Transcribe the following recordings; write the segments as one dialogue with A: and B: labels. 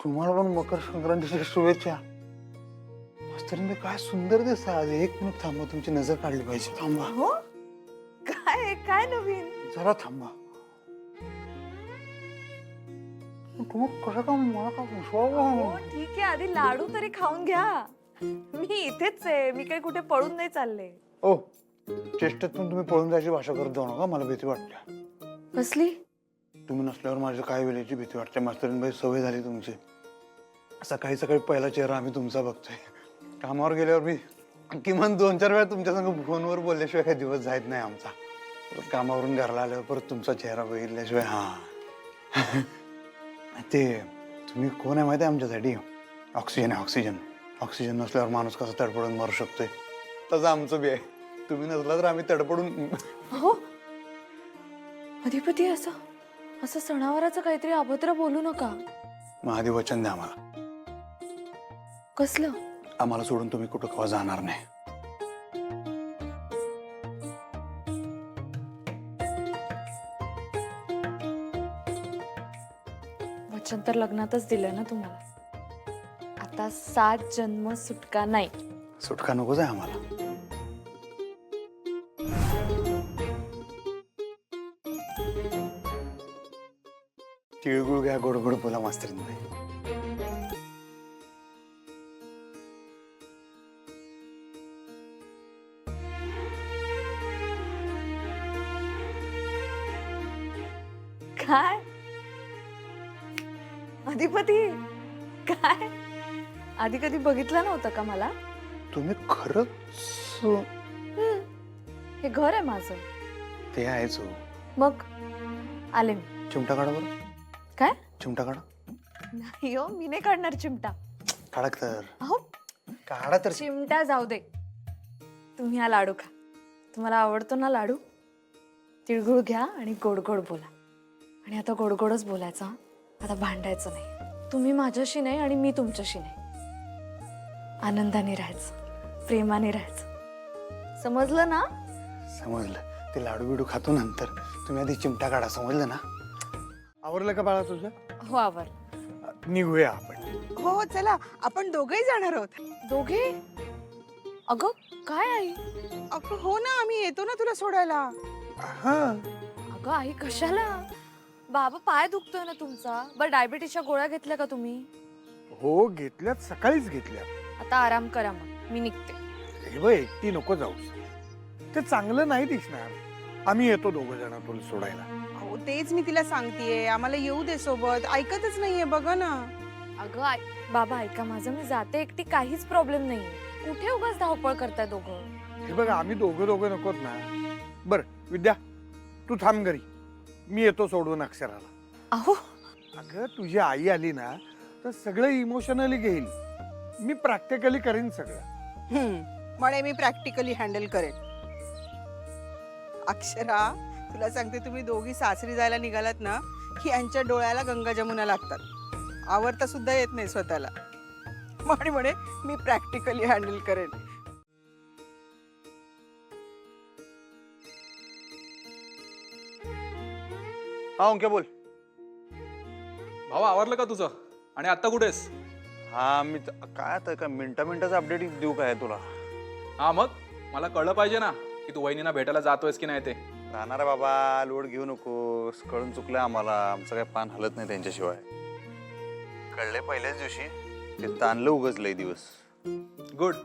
A: तुम्हाला पण मकर संक्रांतीच्या शुभेच्छा. मास्तरीने काय सुंदर दिसता आज. एक मिनिट थांबा, तुमची नजर काढली पाहिजे. थांबा.
B: हो काय काय नवीन?
A: जरा थांबा. तुम्ही कसं का मला का
B: हो ठीक आहे, आधी लाडू तरी खाऊन घ्या. मी इथेच आहे, मी काही कुठे पळून नाही चालले.
A: ओ चेष्टेत पण तुम्ही पळून जायची भाषा करत जाऊ नका. मला भीती वाटते.
B: कसली?
A: तुम्ही नसल्यावर माझी काय वेळेची भीती वाटते. मास्तरीनबाई सवय झाली तुमची. सकाळी सकाळी पहिला चेहरा आम्ही तुमचा बघतोय. कामावर गेल्यावर मी किमान 2-4 वेळा तुमच्या संग फोनवर बोलल्याशिवाय काही दिवस जायत नाही आमचा. परत कामावरून घरला आल्यावर परत तुमचा चेहरा बघितल्याशिवाय हा ते तुम्ही कोण आहे माहिती आहे आमच्यासाठी? ऑक्सिजन आहे, ऑक्सिजन. ऑक्सिजन नसल्यावर माणूस कसा तडपडून मरू शकतोय तसं आमचं बी आहे. तुम्ही नसला तर आम्ही तडपडून.
B: हो अधिपती, असं असं सणावाराचं काहीतरी अभद्र बोलू नका.
A: मग आधी वचन द्या आम्हाला.
B: कसलं?
A: आम्हाला सोडून तुम्ही कुठं केव्हा जाणार नाही.
B: वचन तर लग्नातच दिलंय ना तुम्हाला. आता 7 जन्म सुटका नाही.
A: सुटका नकोच आहे आम्हाला. तिळगुळ घ्या, गोड गोड बोला मास्तरींबाई.
B: काय अधिपती, काय आधी कधी बघितलं नव्हतं का मला?
A: तुम्ही खरंच
B: हे घर आहे माझं.
A: ते आहेच हो.
B: मग आले मी.
A: चिमटा काढा बरं.
B: काय?
A: चिमटा काढा.
B: नाही हो, मी नाही काढणार चिमटा.
A: काढा तर.
B: अहो
A: काढा तर.
B: चिमटा जाऊ दे. तुम्ही हा लाडू खा. तुम्हाला आवडतो ना लाडू? तिळगुळ घ्या आणि गोड गोड बोला. आणि आता गोड गोडच बोलायचं. आता भांडायचं नाही. तुम्ही माझ्याशी नाही आणि मी तुमच्याशी नाही. आनंदाने राहायचं, प्रेमाने राहायचं. समजलं ना?
A: समजलं. ते लाडू बिडू खातो नंतर. तुम्ही आधी चिमटा काढा. समजलं ना? आवरलं का बाळा तुझं?
B: हो आवर.
A: निघूया आपण.
C: हो चला, आपण दोघेही जाणार आहोत.
B: दोघे? अगं काय आई?
C: अगं हो ना, आम्ही येतो ना तुला सोडायला.
A: हा.
B: अगं आई कशाला? बाबा पाय दुखतोय ना तुमचा. बरं डायबिटीसच्या गोळ्या घेतल्या का तुम्ही?
D: हो घेतल्यात, सकाळीच घेतल्यात.
B: आता आराम करा मग, मी निघते.
D: हे बघ, एकटी नको जाऊस. ते चांगलं नाही दिसणार. आम्ही येतो 2 जण तुला सोडायला.
C: हो तेच मी तिला सांगतेय, आम्हाला येऊ दे सोबत. ऐकतच नाहीये बघा ना.
B: अगं बाबा ऐका माझं, मी जाते एकटी, काहीच प्रॉब्लेम नाहीये. कुठे उगाच धावपळ करताय दोघं?
D: हे बघ, आम्ही दोघं नकोत ना. बर विद्या, तू थांब घरी. मी येतो सोडून अक्षराला.
B: अहो
D: अगं तुझी आई आली ना तर सगळं इमोशनली घेईल. मी प्रॅक्टिकली करीन सगळं.
C: म्हणे मी प्रॅक्टिकली हँडल करेन. अक्षरा तुला सांगते, तुम्ही दोघी सासरी जायला निघालात ना की यांच्या डोळ्याला गंगा जमुना लागतात. आवरता सुद्धा येत नाही स्वतःला. म्हणे मी प्रॅक्टिकली हँडल करेन.
A: हा ओंक्या बोल.
E: भावा आवरलं का तुझं? आणि आता कुठेस?
A: हा मी काय आता का मिनिटाचं अपडेट देऊ काय तुला?
E: हा मग मला कळलं पाहिजे ना की तू वहिनींना भेटायला जातोयस की नाही ते.
A: राहणार आहे बाबा, लोड घेऊ नकोस. कळून चुकलं आम्हाला. आमचं काय पान हलत नाही त्यांच्याशिवाय. कळले पहिल्याच दिवशी. ते ताणलं उगच लय दिवस.
E: गुड,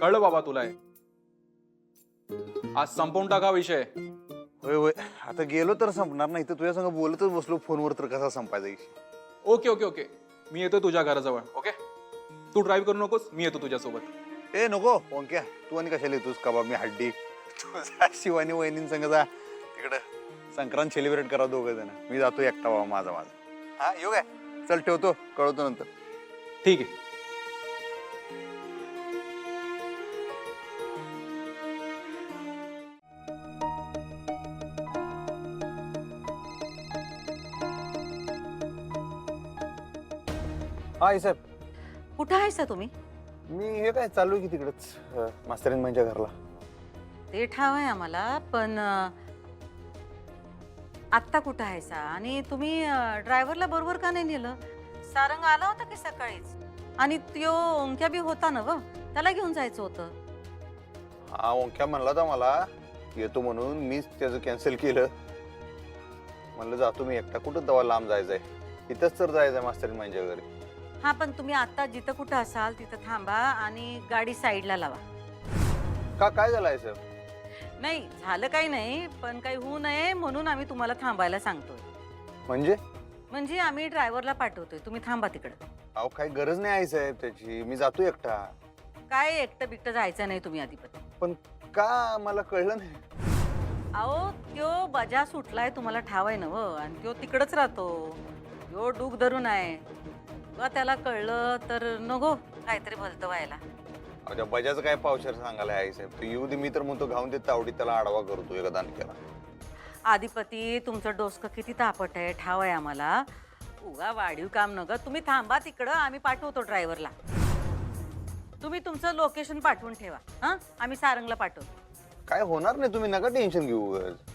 E: कळलं बाबा तुला हे. आज संपवून टाका विषय.
A: होय होय, आता गेलो तर संपणार नाही. तर तुझ्या संग बोलतच बसलो फोनवर, तर कसा संपायचा विषय?
E: ओके ओके ओके, मी येतो तुझ्या घराजवळ. ओके, तू ड्राईव्ह करू नकोस, मी येतो तुझ्यासोबत.
A: ए नको ओंक्या, तू आणि कशाला येतोस का बा? मी हड्डी. तुझा शिवानी वहिनीं संग जा तिकडं. संक्रांत सेलिब्रेट करा 2 जण. मी जातो एकटा बाबा, माझा. हा येऊ काय? चल ठेवतो, कळवतो नंतर.
E: ठीक आहे.
A: हा साहेब.
F: कुठं आहेसा तुम्ही?
A: मी हे काय चालू आहे की तिकडच मास्तरींबाईंच्या घरला.
F: ते ठाव आहे आम्हाला, पण आत्ता कुठं आहेसा? आणि तुम्ही ड्रायव्हरला बरोबर का नाही नेलं? सारंग आला होता की सकाळीच? आणि त्यो ओंक्या बी होता ना व, त्याला घेऊन जायचं होतं.
A: हा ओंक्या म्हणला होता मला येतो म्हणून, मीच त्याचं कॅन्सल केलं. म्हणलं जातो मी एकटा, कुठं दवा लांब जायचंय, इथंच तर जायचंय मास्तरीन माझ्या घरी.
F: हा, पण तुम्ही आता जिथं कुठं असाल तिथं थांबा आणि गाडी साईडला लावा.
A: का काय झालंय सर?
F: नाही झालं काही नाही, पण काही होऊ नये म्हणून आम्ही तुम्हाला थांबायला सांगतोय.
A: म्हणजे
F: आम्ही ड्रायव्हरला पाठवतोय, तुम्ही थांबा तिकडं.
A: अहो काही गरज नाही आहे साहेब त्याची, मी जातो एकटा.
F: काय एकटं बिकटं जायचं नाही तुम्ही अधिपती.
A: पण का मला कळलं नाही.
F: अहो त्यो बजा सुटलाय तुम्हाला ठाव आहे ना व, आणि त्यो तिकडच राहतो. यो डूक धरून आहे व, त्याला कळलं तर नको काहीतरी भलतं व्हायला.
A: अहो, त्या बजाचं काय पावशर सांगायला आहे साहेब, तू येऊ दे, मी तर म्हणतो घाऊन देत तावडी त्याला आडवा करतो एका दानक्याला.
F: आधिपती तुमचं डोसकं किती तापट आहे ठाव आहे आम्हाला. उगा वाढीव काम नका, तुम्ही थांबा तिकडं, आम्ही पाठवतो ड्रायव्हरला. तुम्ही तुमचं लोकेशन पाठवून ठेवा. हां, आम्ही सारंगला पाठवतो.
A: काय होणार नाही, तुम्ही नका टेन्शन घेऊ उगाच.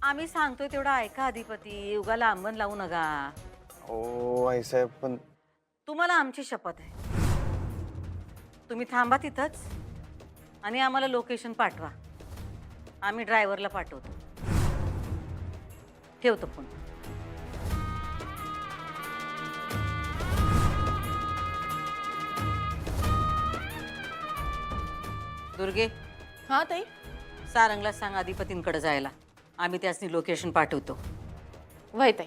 F: आम्ही सांगतोय तेवढं ऐका अधिपती, उगा लांबण लावू नका.
A: हो आई साहेब, पण
F: तुम्हाला आमची शपथ आहे. तुम्ही थांबा तिथंच आणि आम्हाला लोकेशन पाठवा, आम्ही ड्रायव्हरला पाठवतो. ठेवतो फोन. दुर्गे,
B: हा ताई.
F: सारंगला सांग अधिपतींकडे जायला, आम्ही त्यासनी लोकेशन पाठवतो.
B: वय ताई.